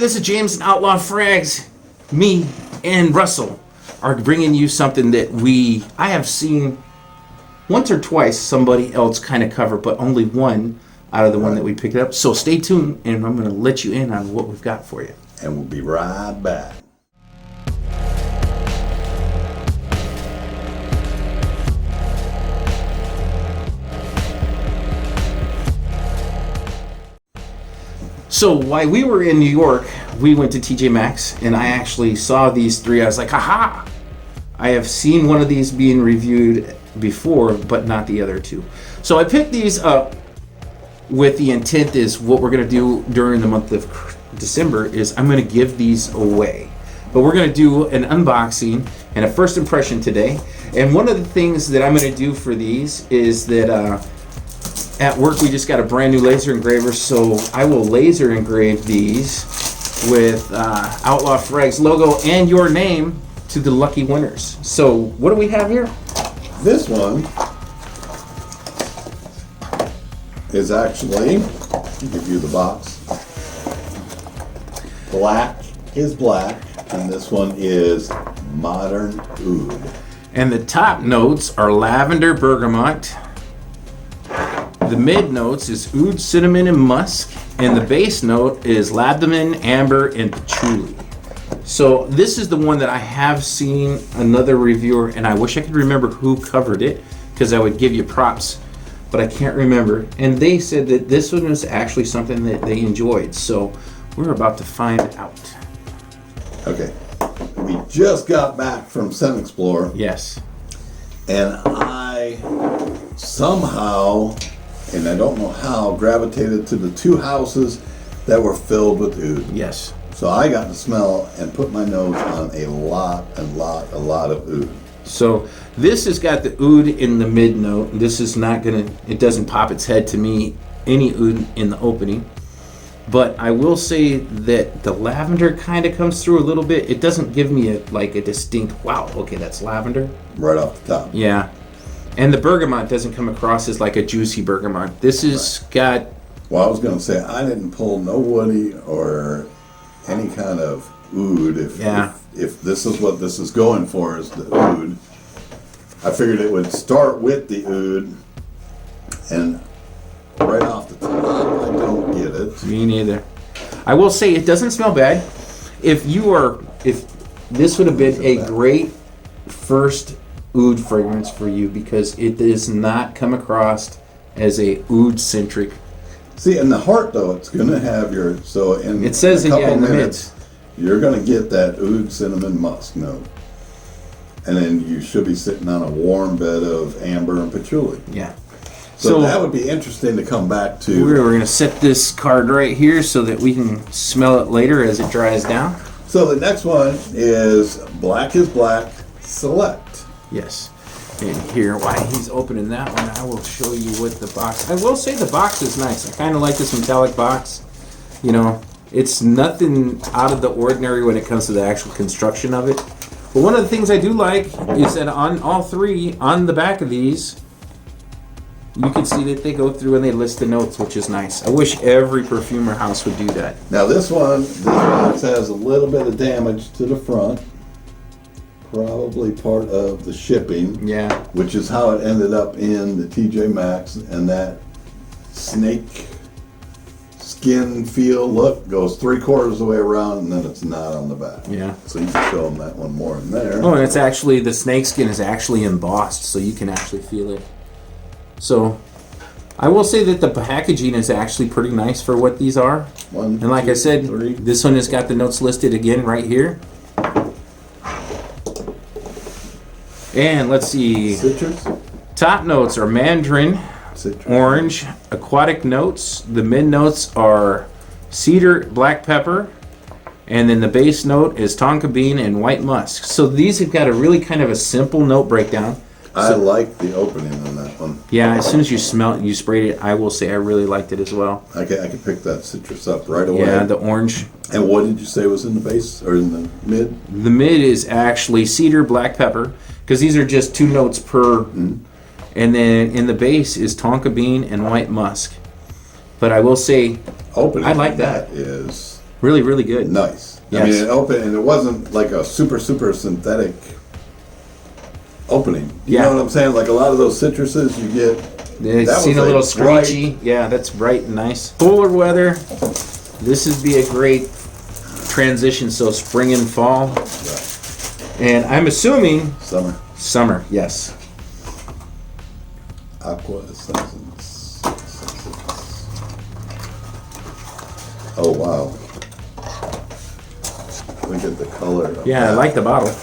this is James and Outlaw Frags. Me and Russell are bringing you something that I have seen once or twice somebody else kind of cover, but only one out of the one that we picked up. So stay tuned, and I'm going to let you in on what we've got for you. And we'll be right back. So while we were in New York, we went to TJ Maxx, and I actually saw these three. I was like, haha! I have seen one of these being reviewed before, but not the other two. So I picked these up with the intent is what we're going to do during the month of December is I'm going to give these away. But we're going to do an unboxing and a first impression today. And one of the things that I'm going to do for these is that at work we just got a brand new laser engraver, so I will laser engrave these with Outlaw Frags logo and your name to the lucky winners. So what do we have here? This one is actually, I'll give you the box. Black is Black, and this one is Modern Oud. And the top notes are lavender bergamot. The mid notes is oud, cinnamon, and musk, and the base note is ladamine, amber, and patchouli. So this is the one that I have seen another reviewer, and I wish I could remember who covered it because I would give you props, but I can't remember. And they said that this one was actually something that they enjoyed. So we're about to find out. Okay, we just got back from Scent Explorer. Yes. And I somehow, and I don't know how, gravitated to the two houses that were filled with oud. Yes. So I got to smell and put my nose on a lot of oud. So this has got the oud in the mid note. This is not gonna, it doesn't pop its head to me, any oud in the opening. But I will say that the lavender kind of comes through a little bit. It doesn't give me a distinct, wow, okay, that's lavender. Right off the top. Yeah. And the bergamot doesn't come across as like a juicy bergamot. This is got... Well, I was going to say, I didn't pull no woody or any kind of oud. If this is what this is going for, is the oud. I figured it would start with the oud, and right off the top, I don't get it. Me neither. I will say it doesn't smell bad. If this would have been a great first oud fragrance for you, because it does not come across as a oud centric. See, in the heart though, it's going to have your, so in it says a couple in the minutes, you're going to get that oud cinnamon musk note. And then you should be sitting on a warm bed of amber and patchouli. Yeah. So that would be interesting to come back to. We're going to set this card right here so that we can smell it later as it dries down. So the next one is Black Select. Yes. And here, while he's opening that one, I will show you what the box... I will say the box is nice. I kind of like this metallic box. You know, it's nothing out of the ordinary when it comes to the actual construction of it. But one of the things I do like is that on all three, on the back of these, you can see that they go through and they list the notes, which is nice. I wish every perfumer house would do that. Now this box has a little bit of damage to the front. Probably part of the shipping. Yeah. Which is how it ended up in the TJ Maxx, and that snake skin feel look goes 3/4 of the way around, and then it's not on the back. Yeah. So you can show them that one more in there. Oh, and it's actually, the snake skin is actually embossed, so you can actually feel it. So, I will say that the packaging is actually pretty nice for what these are. And like I said, this one has got the notes listed again right here. And let's see. Citrus. Top notes are mandarin, Citrus. orange, aquatic notes. The mid notes are cedar, black pepper, and then the base note is tonka bean and white musk. So these have got a really kind of a simple note breakdown. I like the opening on that one. Yeah, as soon as you smell it, you sprayed it, I will say I really liked it as well. I can pick that citrus up right away. Yeah, the orange. And what did you say was in the base or in the mid? The mid is actually cedar, black pepper, because these are just 2 notes per. Mm-hmm. And then in the base is tonka bean and white musk. But I will say, opening I like that. Is Really, really good. Nice. Yes. I mean, it opened, and it wasn't like a super synthetic opening. You know what I'm saying? Like a lot of those citruses you get. It's seen a little screechy. Yeah, that's bright and nice. Cooler weather. This would be a great transition. So spring and fall. Right. And I'm assuming Summer. Summer, yes. Aqua Essence. Oh wow. Look at the color. Yeah, I like the bottle.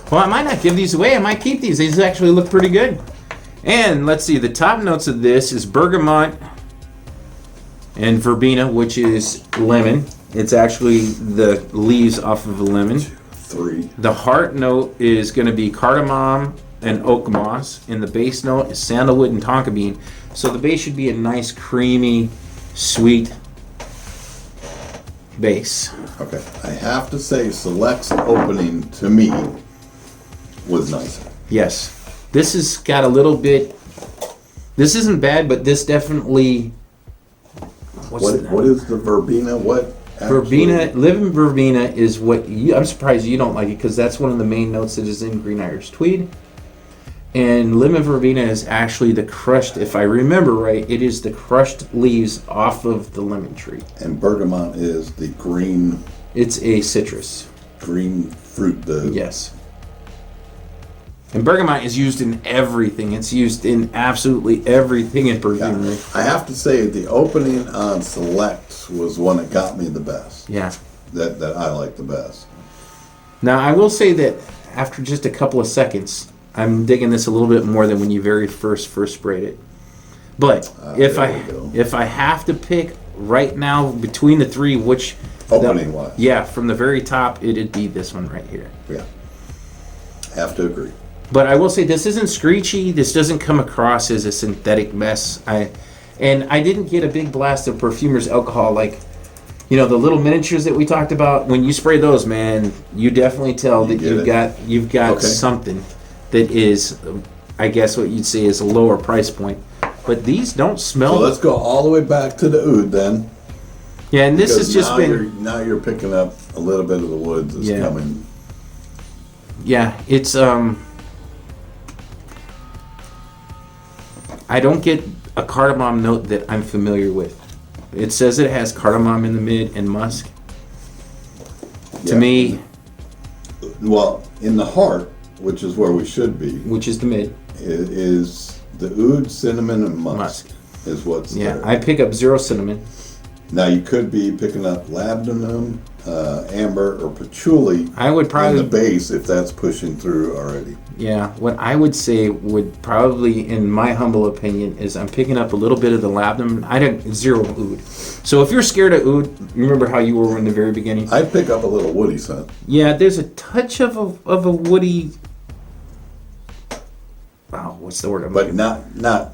Well, I might not give these away. I might keep these. These actually look pretty good. And let's see, the top notes of this is bergamot and verbena, which is lemon. It's actually the leaves off of a lemon. 3. The heart note is going to be cardamom and oak moss, and the base note is sandalwood and tonka bean. So the base should be a nice, creamy, sweet base. Okay. I have to say, Select's opening to me was nicer. Yes. This has got a little bit. This isn't bad, but this definitely. What is the verbena? What? Verbena, living verbena is what you. I'm surprised you don't like it because that's one of the main notes that is in Green Irish Tweed. And lemon verbena is actually the crushed, if I remember right, it is the crushed leaves off of the lemon tree. And bergamot is the green. It's a citrus. Green fruit. Yes. And bergamot is used in everything. It's used in absolutely everything in perfumery. Yeah. I have to say, the opening on Select was one that got me the best. Yeah. That I like the best. Now, I will say that after just a couple of seconds, I'm digging this a little bit more than when you very first sprayed it. But if I have to pick right now between the three, which opening wise, yeah, from the very top, it'd be this one right here. Yeah, have to agree. But I will say this isn't screechy. This doesn't come across as a synthetic mess. I didn't get a big blast of perfumer's alcohol like, the little miniatures that we talked about. When you spray those, man, you definitely tell that you've got something that is, I guess what you'd say is a lower price point. But these don't smell. So let's go all the way back to the oud then. Yeah, and this has just been. Now you're picking up a little bit of the woods that's coming. Yeah, it's I don't get a cardamom note that I'm familiar with. It says it has cardamom in the mid and musk. To me, well, in the heart, which is where we should be, which is the mid, it is the oud, cinnamon, and musk. Is what's there. I pick up 0 cinnamon. Now you could be picking up labdanum, amber, or patchouli. I would probably in the base if that's pushing through already. Yeah, what I would say would probably, in my humble opinion, is I'm picking up a little bit of the labdanum. I don't 0 oud. So if you're scared of oud, remember how you were in the very beginning. I'd pick up a little woody scent. Yeah, there's a touch of a woody. Wow, what's the word? But not.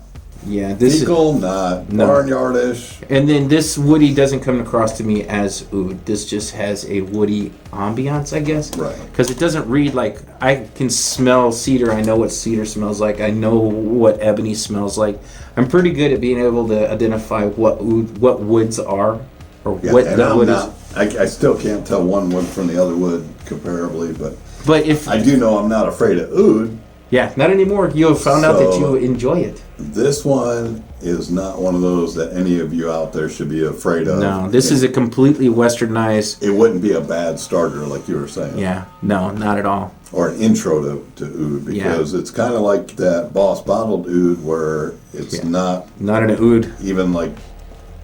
Yeah, this fecal, not barnyardish. And then this woody doesn't come across to me as oud. This just has a woody ambiance, I guess. Right. Because it doesn't read like, I can smell cedar. I know what cedar smells like. I know what ebony smells like. I'm pretty good at being able to identify what woods are, or what the wood is. I still can't tell one wood from the other wood comparably, but if I do know I'm not afraid of oud. Yeah, not anymore. You have found out that you enjoy it. This one is not one of those that any of you out there should be afraid of. No, this is a completely westernized. It wouldn't be a bad starter, like you were saying. Yeah, no, not at all. Or an intro to oud, because it's kind of like that Boss bottled oud, where it's not an oud, even like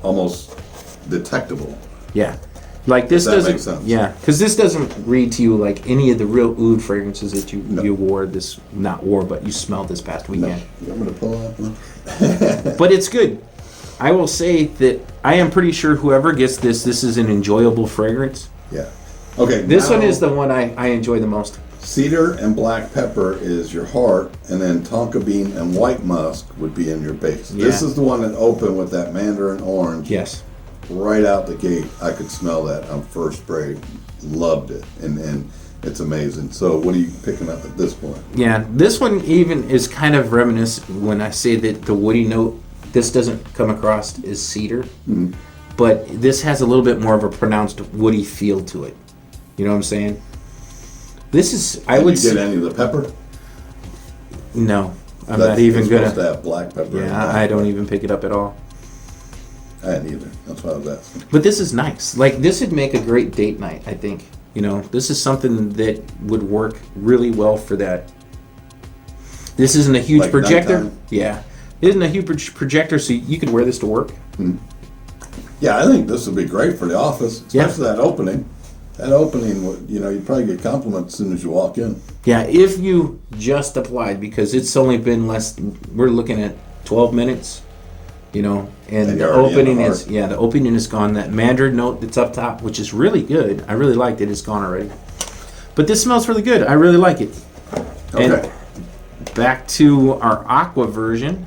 almost detectable. Yeah. Like this doesn't, make sense? Yeah, because this doesn't read to you like any of the real oud fragrances that you wore but you smelled this past weekend. No. You want me to pull that one? But it's good. I will say that I am pretty sure whoever gets this is an enjoyable fragrance. Yeah. Okay. This one is the one I enjoy the most. Cedar and black pepper is your heart, and then tonka bean and white musk would be in your base. Yeah. This is the one that opened with that mandarin orange. Yes. Right out the gate, I could smell that on first spray. Loved it, and it's amazing. So, what are you picking up at this point? Yeah, this one even is kind of reminiscent when I say that the woody note. This doesn't come across as cedar. Mm-hmm. but this has a little bit more of a pronounced woody feel to it. You know what I'm saying? This is, I would Did you get any of the pepper? No, I'm not even supposed gonna. to have black pepper. Yeah, I don't even pick it up at all. I didn't either. That's why I was asking. But this is nice. Like, this would make a great date night, I think. You know, this is something that would work really well for that. This isn't a huge Like projector. nighttime? Yeah. It isn't a huge projector, so you could wear this to work. Yeah, I think this would be great for the office, Yeah. especially that opening. That opening, you probably get compliments as soon as you walk in. Yeah, if you just applied, because it's only been we're looking at 12 minutes, you know, and the you're already in opening the is, the opening is gone. That mandarin note that's up top, which is really good. I really liked it. It's gone already. But this smells really good. I really like it. Okay. And back to our Aqua version.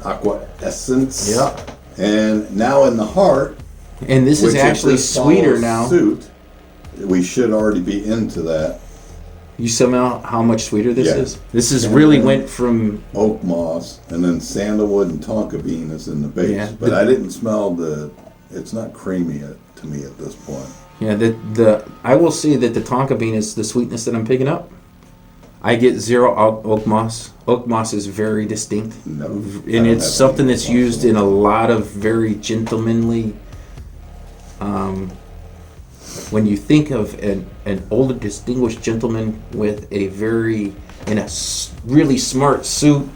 Aqua Essence. Yeah. And now in the heart, And this is which if actually this sweeter follows now. Suit, we should already be into that. You smell how much sweeter this Yeah. is? This is really went from... Oak moss, and then sandalwood and tonka bean is in the base. Yeah. But I didn't smell it's not creamy to me at this point. Yeah, I will say that the tonka bean is the sweetness that I'm picking up. I get zero oak moss. Oak moss is very distinct. No. I And don't it's have something any that's moss used in a lot of very gentlemanly... when you think of an older distinguished gentleman with a really smart suit,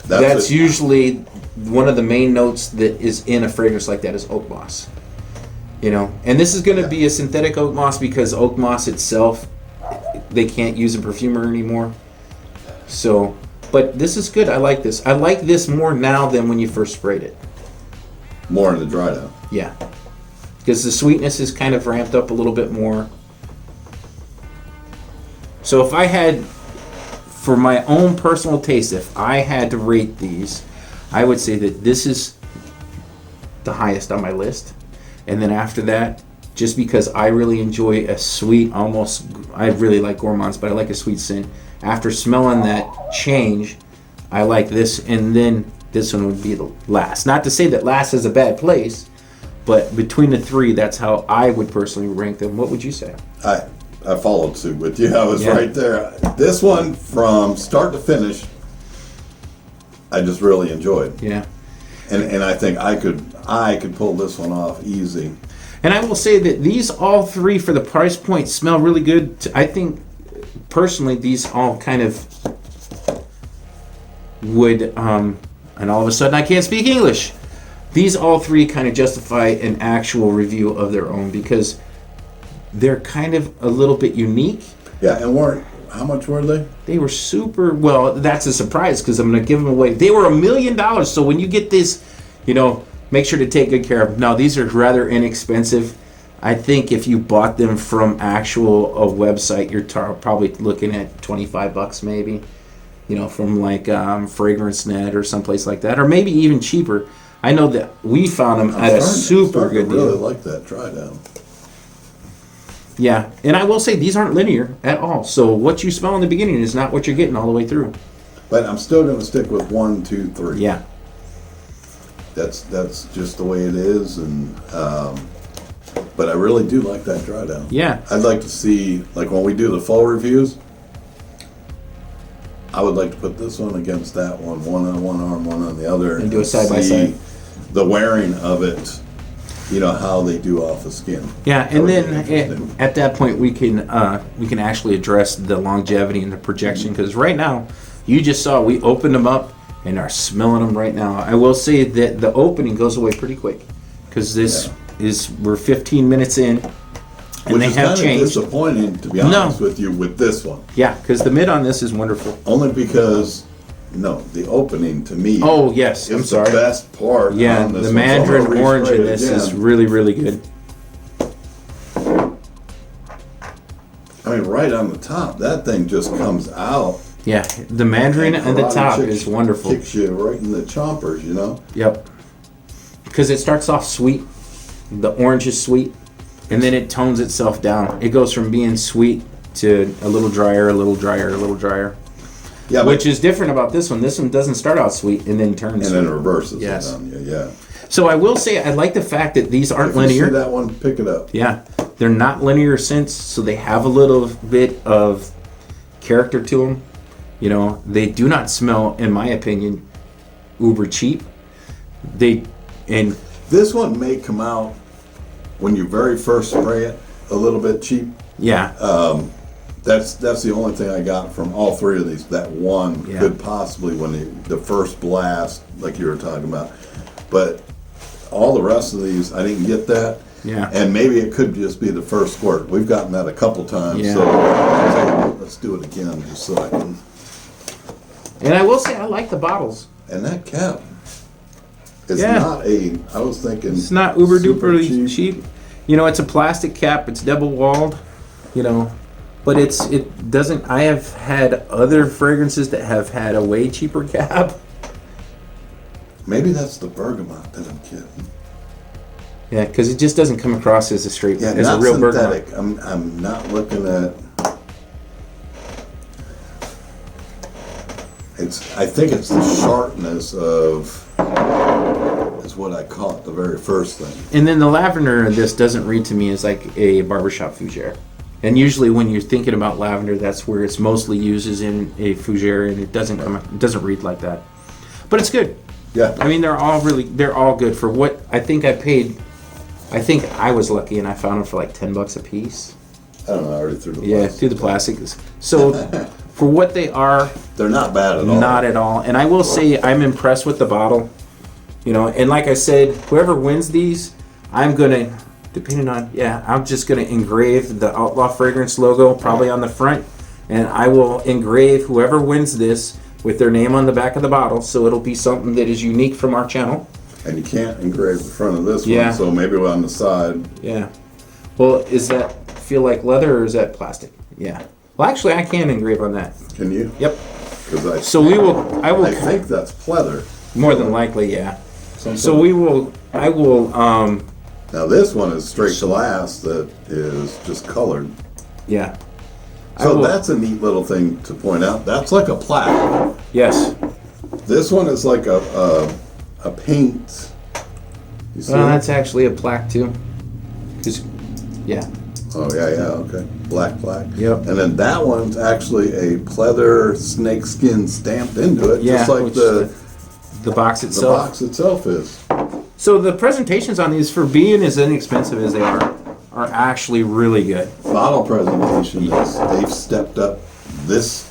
that's usually one of the main notes that is in a fragrance like that is oak moss. You know, and this is going to be a synthetic oak moss because oak moss itself they can't use in perfumery anymore. So, but this is good. I like this. I like this more now than when you first sprayed it. More in the dry down. Yeah. Because the sweetness is kind of ramped up a little bit more. So if I had, for my own personal taste, if I had to rate these, I would say that this is the highest on my list. And then after that, just because I really enjoy a sweet, I really like gourmands, but I like a sweet scent. After smelling that change, I like this, and then this one would be the last. Not to say that last is a bad place, but between the three, that's how I would personally rank them. What would you say? I followed suit with you. I was right there. This one, from start to finish, I just really enjoyed. Yeah. And I think I could pull this one off easy. And I will say that these all three, for the price point, smell really good. I think, personally, these all kind of would, and all of a sudden I can't speak English. These all three kind of justify an actual review of their own because they're kind of a little bit unique. Yeah, and how much were they? They were super, well, that's a surprise because I'm going to give them away. They were $1 million. So when you get this, make sure to take good care of them. Now, these are rather inexpensive. I think if you bought them from a website, you're probably looking at $25 maybe, from like Fragrance Net or someplace like that, or maybe even cheaper. I know that we found them at a super good deal. I really like that try down. Yeah, and I will say these aren't linear at all. So what you smell in the beginning is not what you're getting all the way through. But I'm still going to stick with 1, 2, 3. Yeah. That's just the way it is, and but I really do like that dry down. Yeah. I'd like to see, like when we do the full reviews, I would like to put this one against that one on one arm, one on the other, and do a side by side. The wearing of it, how they do off the skin. Yeah, and then at that point we can actually address the longevity and the projection because right now you just saw we opened them up and are smelling them right now. I will say that the opening goes away pretty quick because we're 15 minutes in and they have changed. Which is kind of disappointing, to be honest with you, with this one. Yeah, because the mid on this is wonderful. Only because, the opening to me. Oh yes, is I'm sorry. The best part. Yeah, on this the one. mandarin So orange in this is really, really good. I mean, right on the top, that thing just comes out. Yeah, the mandarin at the top is wonderful. Kicks you right in the chompers, Yep. Because it starts off sweet. The orange is sweet. And then it tones itself down. It goes from being sweet to a little drier, a little drier, a little drier. Yeah, which is different about this one. This one doesn't start out sweet and then turns and sweet. Then it reverses yes. it on you, yeah. So I will say I like the fact that these aren't If you linear. see that one, pick it up. Yeah, they're not linear scents, so they have a little bit of character to them. You know, they do not smell, in my opinion, uber cheap. And This one may come out when you very first spray it a little bit cheap. yeah, That's the only thing I got from all three of these. That one Yeah. could possibly, when the first blast, like you were talking about, but all the rest of these, I didn't get that. Yeah. And maybe it could just be the first squirt. We've gotten that a couple times, Yeah. so let's do it again, just so I can. and I will say I like the bottles. And that cap is Yeah. not a. I was thinking It's not uber super duper cheap. You know, it's a plastic cap. It's double walled. You know, but it doesn't. I have had other fragrances that have had a way cheaper cap. Maybe that's the bergamot that I'm kidding. Yeah, because it just doesn't come across as a straight, Yeah, as a not real synthetic. bergamot. I'm not looking at. I think it's the sharpness of. Is what I caught the very first thing. And then the lavender in this doesn't read to me as like a barbershop fougere. And usually when you're thinking about lavender, that's where it's mostly used is in a fougere, and it doesn't read like that. But it's good. Yeah. I mean, they're all good for what I think I paid. I think I was lucky and I found them for like $10 a piece. I don't know. I already threw the. Yeah, plastic. through the plastics. So for what they are, They're not bad at all. not at all. And I will say I'm impressed with the bottle. You know, and like I said, whoever wins these, I'm gonna, I'm just gonna engrave the Outlaw Fragrance logo probably on the front, and I will engrave whoever wins this with their name on the back of the bottle, so it'll be something that is unique from our channel. And you can't engrave the front of this Yeah. one, so maybe on the side. Yeah. Well, is that feel like leather or is that plastic? Yeah. Well, actually, I can engrave on that. Can you? Yep. Because So I will. I think that's pleather. More than likely, yeah. Something. So I will. Now this one is straight glass that is just colored. Yeah. I So will- that's a neat little thing to point out. That's like a plaque. Yes. This one is like a paint. You see? Well, that's actually a plaque too. 'Cause- yeah. Oh yeah, okay. Black plaque. Yep. And then that one's actually a pleather snakeskin stamped into it, Yeah, just like which the box the itself. box itself is. So the presentations on these, for being as inexpensive as they are actually really good. Bottle presentation is they've stepped up. This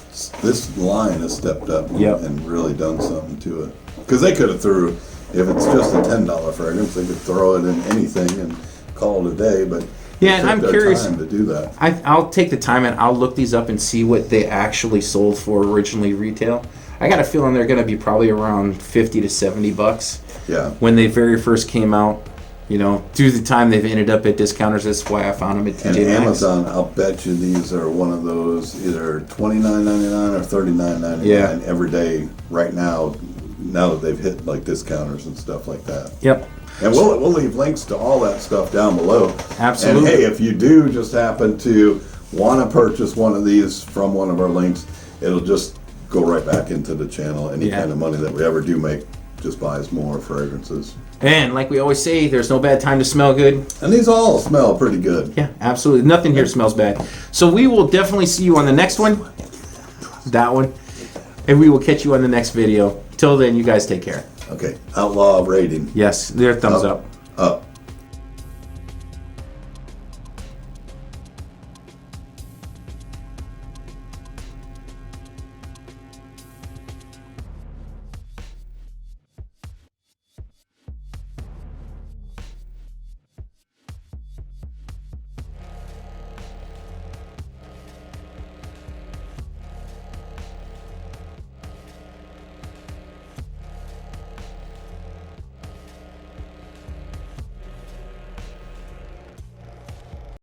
line has stepped up Yep. and really done something to it. Because they could have threw, if it's just a $10 fragrance, they could throw it in anything and call it a day. But Yeah, they and took I'm their curious. time to do that. I'll take the time and I'll look these up and see what they actually sold for originally retail. I got a feeling they're going to be probably around $50 to $70 Yeah. when they very first came out. You know, through the time they've ended up at discounters. That's why I found them at And TJ Maxx. Amazon, I'll bet you these are one of those either $29.99 or $39.99 Yeah. every day right now. Now that they've hit like discounters and stuff like that. Yep. And we'll leave links to all that stuff down below. Absolutely. And hey, if you do just happen to want to purchase one of these from one of our links, it'll just go right back into the channel. Any Yeah. kind of money that we ever do make just buys more fragrances. And like we always say, there's no bad time to smell good. And these all smell pretty good. Yeah, absolutely. Nothing here smells bad. So we will definitely see you on the next one. That one. And we will catch you on the next video. Till then, you guys take care. Okay, Outlaw rating. Yes, their thumbs up. Up.